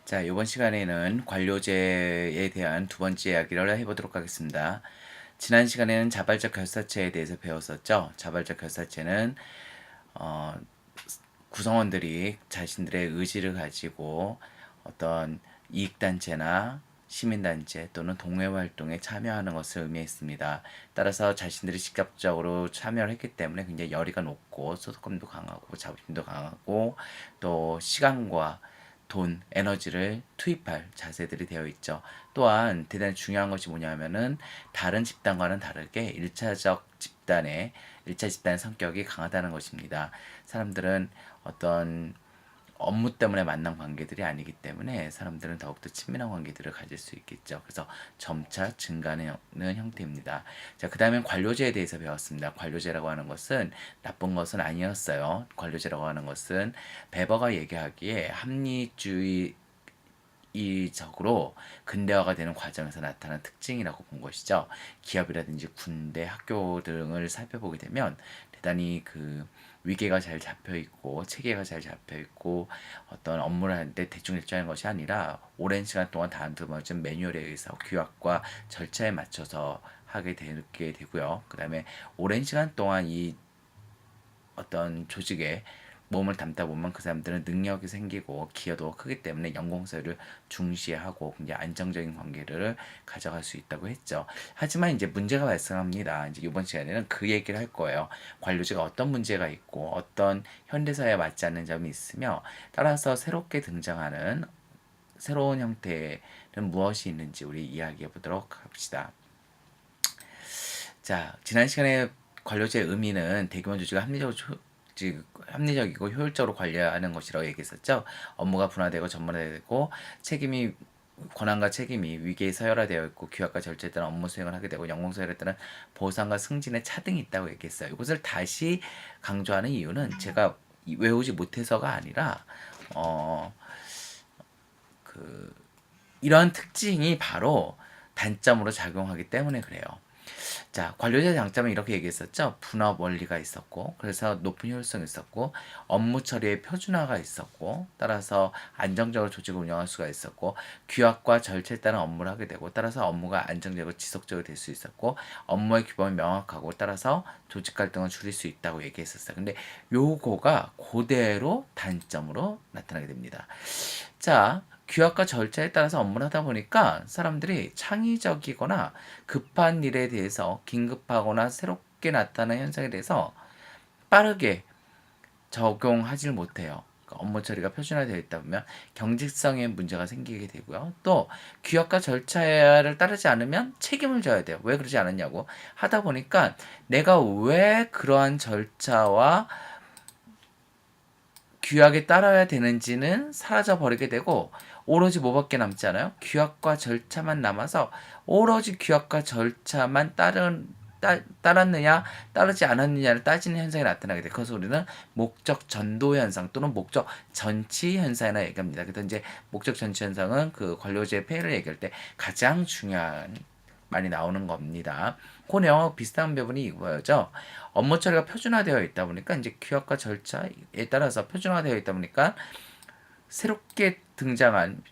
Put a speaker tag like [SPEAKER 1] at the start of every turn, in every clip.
[SPEAKER 1] 자, 이번 시간에는 관료제에 대한 두 번째 이야기를 해보도록 하겠습니다. 지난 시간에는 자발적 결사체에 대해서 배웠었죠. 자발적 결사체는 어, 구성원들이 자신들의 의지를 가지고 어떤 이익단체나 시민단체 또는 동호회활동에 참여하는 것을 의미했습니다. 따라서 자신들이 직접적으로 참여를 했기 때문에 굉장히 열의가 높고 소속감도 강하고 자부심도 강하고 또 시간과 돈, 에너지를 투입할 자세들이 되어 있죠. 또한 대단히 중요한 것이 뭐냐면은 다른 집단과는 다르게 일차 집단의 성격이 강하다는 것입니다. 사람들은 어떤 업무 때문에 만난 관계들이 아니기 때문에 사람들은 더욱더 친밀한 관계들을 가질 수 있겠죠. 그래서 점차 증가하는 형태입니다. 자, 그 다음엔 관료제에 대해서 배웠습니다. 관료제라고 하는 것은 나쁜 것은 아니었어요. 관료제라고 하는 것은 베버가 얘기하기에 합리주의 이적으로 근대화가 되는 과정에서 나타난 특징이라고 본 것이죠. 기업이라든지 군대, 학교 등을 살펴보게 되면 대단히 그 위계가 잘 잡혀 있고 체계가 잘 잡혀 있고 어떤 업무를 하는데 대충 일정한 것이 아니라 오랜 시간 동안 다듬어진 매뉴얼에 의해서 규약과 절차에 맞춰서 하게 되고요. 그 다음에 오랜 시간 동안 이 어떤 조직에 몸을 담다 보면 그 사람들은 능력이 생기고 기여도가 크기 때문에 연공서를 중시하고 굉장히 안정적인 관계를 가져갈 수 있다고 했죠. 하지만 이제 문제가 발생합니다. 이제 이번 시간에는 그 얘기를 할 거예요. 관료제가 어떤 문제가 있고 어떤 현대사회에 맞지 않는 점이 있으며 따라서 새롭게 등장하는 새로운 형태는 무엇이 있는지 우리 이야기해 보도록 합시다. 자, 지난 시간에 관료제의 의미는 대규모 조직을 합리적이고 효율적으로 관리하는 것이라고 얘기했었죠. 업무가 분화되고 전문화되고 권한과 책임이 위계에 서열화되어 있고 규약과 절차에 따른 업무 수행을 하게 되고 연공서열에 따른 보상과 승진의 차등이 있다고 얘기했어요. 이것을 다시 강조하는 이유는 제가 외우지 못해서가 아니라 어, 그 이런 특징이 바로 단점으로 작용하기 때문에 그래요. 자, 관료제 장점은 이렇게 얘기했었죠. 분업 원리가 있었고, 그래서 높은 효율성이 있었고, 업무 처리의 표준화가 있었고, 따라서 안정적으로 조직을 운영할 수가 있었고, 규약과 절차에 따른 업무를 하게 되고, 따라서 업무가 안정적이고 지속적으로 될 수 있었고, 업무의 규범이 명확하고, 따라서 조직 갈등을 줄일 수 있다고 얘기했었어요. 근데 요거가 그대로 단점으로 나타나게 됩니다. 자, 규약과 절차에 따라서 업무를 하다 보니까 사람들이 창의적이거나 급한 일에 대해서 긴급하거나 새롭게 나타나는 현상에 대해서 빠르게 적용하지 못해요. 그러니까 업무 처리가 표준화되어 있다 보면 경직성에 문제가 생기게 되고요. 또 규약과 절차를 따르지 않으면 책임을 져야 돼요. 왜 그러지 않았냐고 하다 보니까 내가 왜 그러한 절차와 규약에 따라야 되는지는 사라져 버리게 되고 오로지 뭐밖에 남지 않아요? 규약과 절차만 남아서 오로지 규약과 절차만 따랐느냐 따르지 않았느냐를 따지는 현상이 나타나게 돼. 그래서 우리는 목적 전도 현상 또는 목적 전치 현상이라 얘기합니다. 그래서 이제 목적 전치 현상은 그 관료제 폐해를 얘기할 때 가장 중요한 많이 나오는 겁니다. 그 내용하고 비슷한 부분이 이거죠. 업무 처리가 표준화되어 있다 보니까 이제 규약과 절차에 따라서 표준화되어 있다 보니까 새롭게 등장한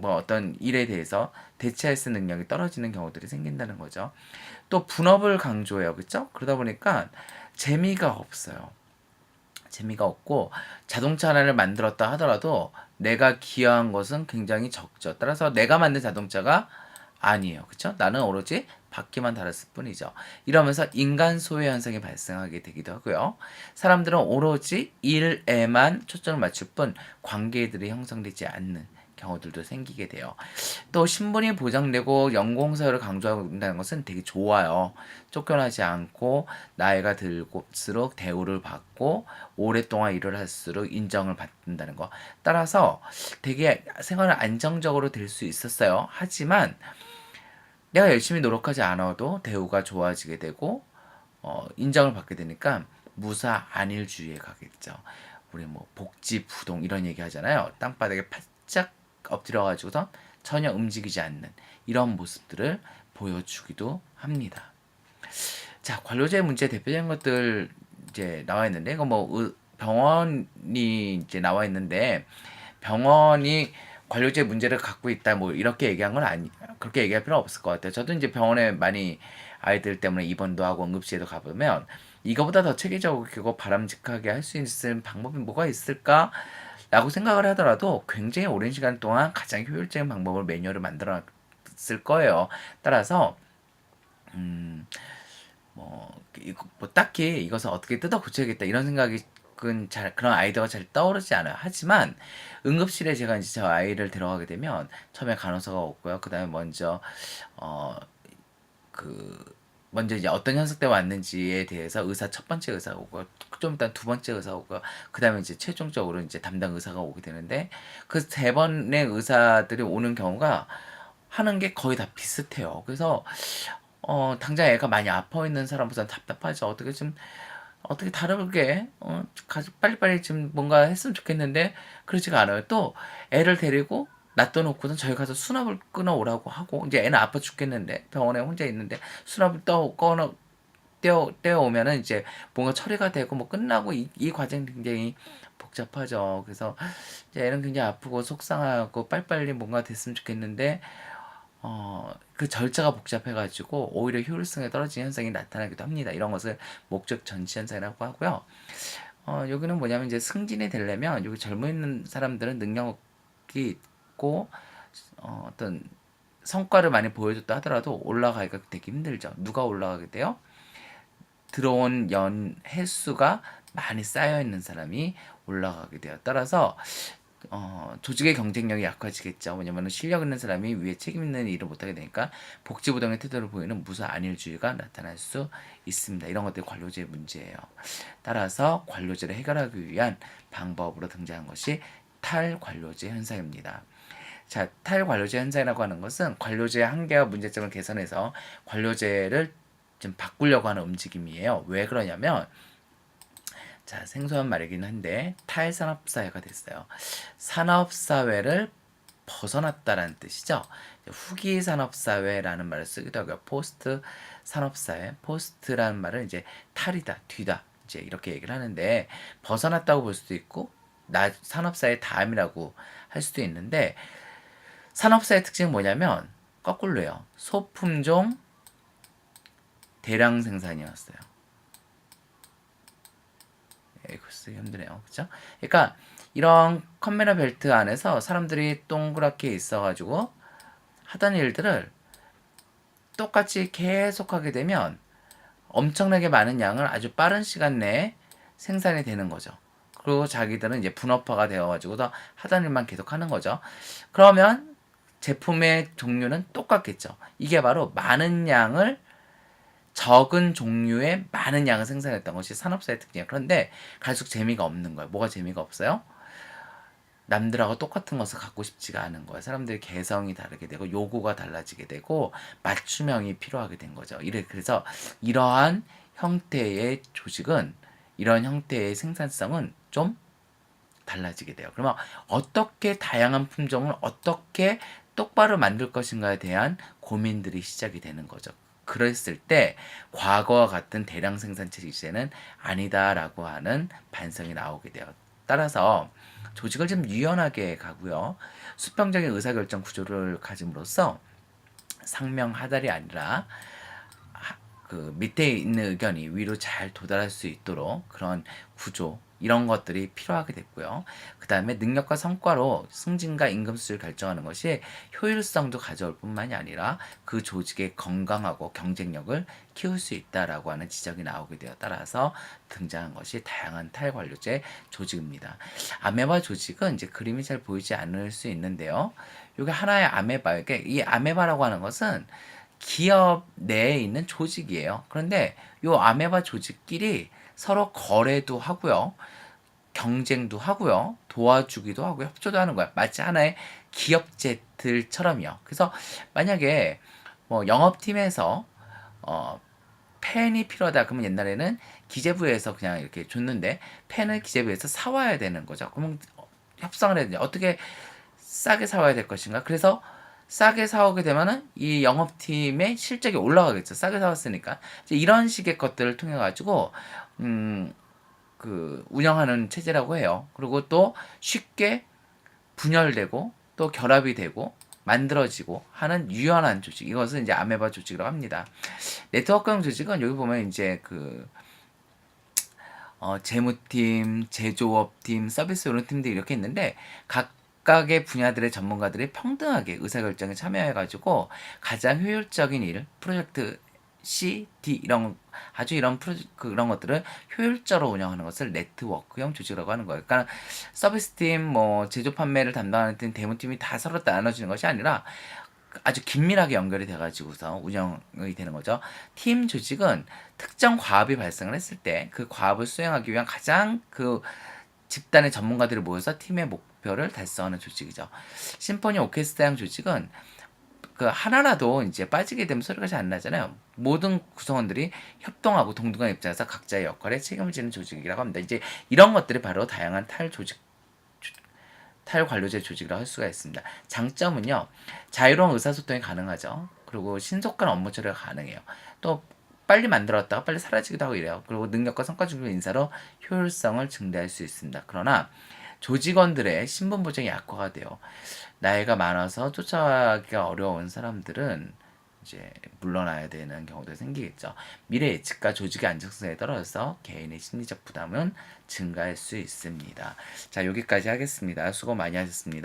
[SPEAKER 1] 어떤 일에 대해서 대체할 수 있는 능력이 떨어지는 경우들이 생긴다는 거죠. 또 분업을 강조해요. 그렇죠? 그러다 보니까 재미가 없어요. 재미가 없고 자동차 하나를 만들었다 하더라도 내가 기여한 것은 굉장히 적죠. 따라서 내가 만든 자동차가 아니에요. 그렇죠? 나는 오로지 바퀴만 달았을 뿐이죠. 이러면서 인간 소외 현상이 발생하게 되기도 하고요. 사람들은 오로지 일에만 초점을 맞출 뿐 관계들이 형성되지 않는 경우들도 생기게 돼요. 또 신분이 보장되고 연공서열을 강조한다는 것은 되게 좋아요. 쫓겨나지 않고 나이가 들수록 대우를 받고 오랫동안 일을 할수록 인정을 받는다는 거. 따라서 되게 생활을 안정적으로 될 수 있었어요. 하지만 내가 열심히 노력하지 않아도 대우가 좋아지게 되고 인정을 받게 되니까 무사 안일주의에 가겠죠. 우리 뭐 복지 부동 이런 얘기 하잖아요. 땅바닥에 바짝 엎드려가지고서 전혀 움직이지 않는 이런 모습들을 보여주기도 합니다. 자, 관료제 문제 대표적인 것들 이제 나와 있는데, 이거 뭐 병원이 이제 나와 있는데 병원이 관료제 문제를 갖고 있다 뭐 이렇게 얘기한 건 아니 그렇게 얘기할 필요는 없을 것 같아요. 저도 이제 병원에 많이 아이들 때문에 입원도 하고 응급실에도 가보면 이거보다 더 체계적이고 바람직하게 할 수 있는 방법이 뭐가 있을까? 라고 생각을 하더라도 굉장히 오랜 시간 동안 가장 효율적인 방법을 매뉴얼을 만들어 놨을 거예요. 따라서 뭐 딱히 이것을 어떻게 뜯어 고쳐야겠다 이런 생각이 잘 그런 아이디어가 잘 떠오르지 않아요. 하지만 응급실에 제가 이제 저 아이를 데려가게 되면 처음에 간호사가 오고요. 그다음에 어 먼저 이제 어떤 현상 때문에 왔는지에 대해서 첫 번째 의사가 오고 좀 이따 두 번째 의사가 오고 그다음에 이제 최종적으로 이제 담당 의사가 오게 되는데 그 세 번의 의사들이 오는 경우가 하는 게 거의 다 비슷해요. 그래서 당장 애가 많이 아파 있는 사람보다는 답답하죠. 어떻게 다르게 빨리빨리 좀 뭔가 했으면 좋겠는데 그렇지가 않아요. 또 애를 데리고 놔둬놓고는 저희 가서 수납을 끊어오라고 하고 이제 애는 아파 죽겠는데 병원에 혼자 있는데 수납을 떼어오면은 이제 뭔가 처리가 되고 뭐 끝나고 이 과정이 굉장히 복잡하죠. 그래서 이제 애는 굉장히 아프고 속상하고 빨리빨리 뭔가 됐으면 좋겠는데 그 절차가 복잡해가지고 오히려 효율성에 떨어지는 현상이 나타나기도 합니다. 이런 것을 목적 전치 현상이라고 하고요. 여기는 뭐냐면 이제 승진이 되려면 여기 젊어 있는 사람들은 능력이 있고 어떤 성과를 많이 보여줬다 하더라도 올라가기가 되게 힘들죠. 누가 올라가게 돼요? 들어온 횟수가 많이 쌓여 있는 사람이 올라가게 돼요. 따라서 조직의 경쟁력이 약해지겠죠. 왜냐면 실력 있는 사람이 위에 책임 있는 일을 못하게 되니까 복지부동의 태도를 보이는 무수 안일주의가 나타날 수 있습니다. 이런 것들이 관료제의 문제예요. 따라서 관료제를 해결하기 위한 방법으로 등장한 것이 탈관료제 현상입니다. 자, 탈관료제 현상이라고 하는 것은 관료제의 한계와 문제점을 개선해서 관료제를 좀 바꾸려고 하는 움직임이에요. 왜 그러냐면 자, 생소한 말이긴 한데 탈산업사회가 됐어요. 산업사회를 벗어났다라는 뜻이죠. 후기 산업사회라는 말을 쓰기도 하고요. 포스트 산업사회, 포스트라는 말은 이제 탈이다, 뒤다, 이제 이렇게 얘기를 하는데 벗어났다고 볼 수도 있고 산업사회 다음이라고 할 수도 있는데 산업사의 특징은 뭐냐면 거꾸로예요. 소품종 대량 생산이었어요. 이거 쓰기 힘드네요. 그쵸? 그러니까 이런 컨베이어 벨트 안에서 사람들이 동그랗게 있어가지고 하던 일들을 똑같이 계속 하게 되면 엄청나게 많은 양을 아주 빠른 시간 내에 생산이 되는 거죠. 그리고 자기들은 이제 분업화가 되어가지고 더 하던 일만 계속 하는 거죠. 그러면 제품의 종류는 똑같겠죠. 이게 바로 많은 양을 적은 종류의 많은 양을 생산했던 것이 산업사의 특징이에요. 그런데 갈수록 재미가 없는 거예요. 뭐가 재미가 없어요? 남들하고 똑같은 것을 갖고 싶지가 않은 거예요. 사람들의 개성이 다르게 되고 요구가 달라지게 되고 맞춤형이 필요하게 된 거죠. 그래서 이러한 형태의 조직은 이런 형태의 생산성은 좀 달라지게 돼요. 그러면 어떻게 다양한 품종을 어떻게 똑바로 만들 것인가에 대한 고민들이 시작이 되는 거죠. 그랬을 때 과거와 같은 대량 생산체 시대는 아니다라고 하는 반성이 나오게 돼요. 따라서 조직을 좀 유연하게 가고요. 수평적인 의사결정 구조를 가짐으로써 상명하달이 아니라 그 밑에 있는 의견이 위로 잘 도달할 수 있도록 그런 구조 이런 것들이 필요하게 됐고요. 그 다음에 능력과 성과로 승진과 임금 수를 결정하는 것이 효율성도 가져올 뿐만이 아니라 그 조직의 건강하고 경쟁력을 키울 수 있다라고 하는 지적이 나오게 되어 따라서 등장한 것이 다양한 탈관료제 조직입니다. 아메바 조직은 이제 그림이 잘 보이지 않을 수 있는데요. 이게 하나의 아메바에게 이 아메바라고 하는 것은 기업 내에 있는 조직이에요. 그런데 이 아메바 조직끼리 서로 거래도 하고요. 경쟁도 하고요. 도와주기도 하고요. 협조도 하는 거야. 마치 하나의 기업체들처럼요. 그래서 만약에 뭐 영업팀에서 펜이 필요하다 그러면 옛날에는 기재부에서 그냥 이렇게 줬는데 펜을 기재부에서 사와야 되는 거죠. 그러면 협상을 해야 되냐. 어떻게 싸게 사와야 될 것인가. 그래서 싸게 사오게 되면은 이 영업팀의 실적이 올라가겠죠. 싸게 사왔으니까. 이제 이런 식의 것들을 통해 가지고 그 운영하는 체제라고 해요. 그리고 또 쉽게 분열되고 또 결합이 되고 만들어지고 하는 유연한 조직. 이것을 이제 아메바 조직이라고 합니다. 네트워크형 조직은 여기 보면 이제 재무팀, 제조업팀, 서비스 이런 팀들이 이렇게 있는데 각각의 분야들의 전문가들이 평등하게 의사결정에 참여해가지고 가장 효율적인 일, 프로젝트 C, D 이런 그런 것들을 효율적으로 운영하는 것을 네트워크형 조직이라고 하는 거예요. 그러니까 서비스팀, 뭐 제조 판매를 담당하는 팀, 대무팀이 다 서로 나눠지는 것이 아니라 아주 긴밀하게 연결이 돼가지고서 운영이 되는 거죠. 팀 조직은 특정 과업이 발생을 했을 때 그 과업을 수행하기 위한 가장 집단의 전문가들이 모여서 팀의 목표를 달성하는 조직이죠. 심포니 오케스트라형 조직은 하나라도 이제 빠지게 되면 소리가 잘 안 나잖아요. 모든 구성원들이 협동하고 동등한 입장에서 각자의 역할에 책임을 지는 조직이라고 합니다. 이제 이런 것들이 바로 다양한 탈관료제 조직이라고 할 수가 있습니다. 장점은요, 자유로운 의사소통이 가능하죠. 그리고 신속한 업무 처리가 가능해요. 또 빨리 만들었다가 빨리 사라지기도 하고 이래요. 그리고 능력과 성과 중심 인사로 효율성을 증대할 수 있습니다. 그러나 조직원들의 신분 보장이 약화가 돼요. 나이가 많아서 쫓아가기가 어려운 사람들은 이제 물러나야 되는 경우도 생기겠죠. 미래 예측과 조직의 안정성에 떨어져서 개인의 심리적 부담은 증가할 수 있습니다. 자, 여기까지 하겠습니다. 수고 많이 하셨습니다.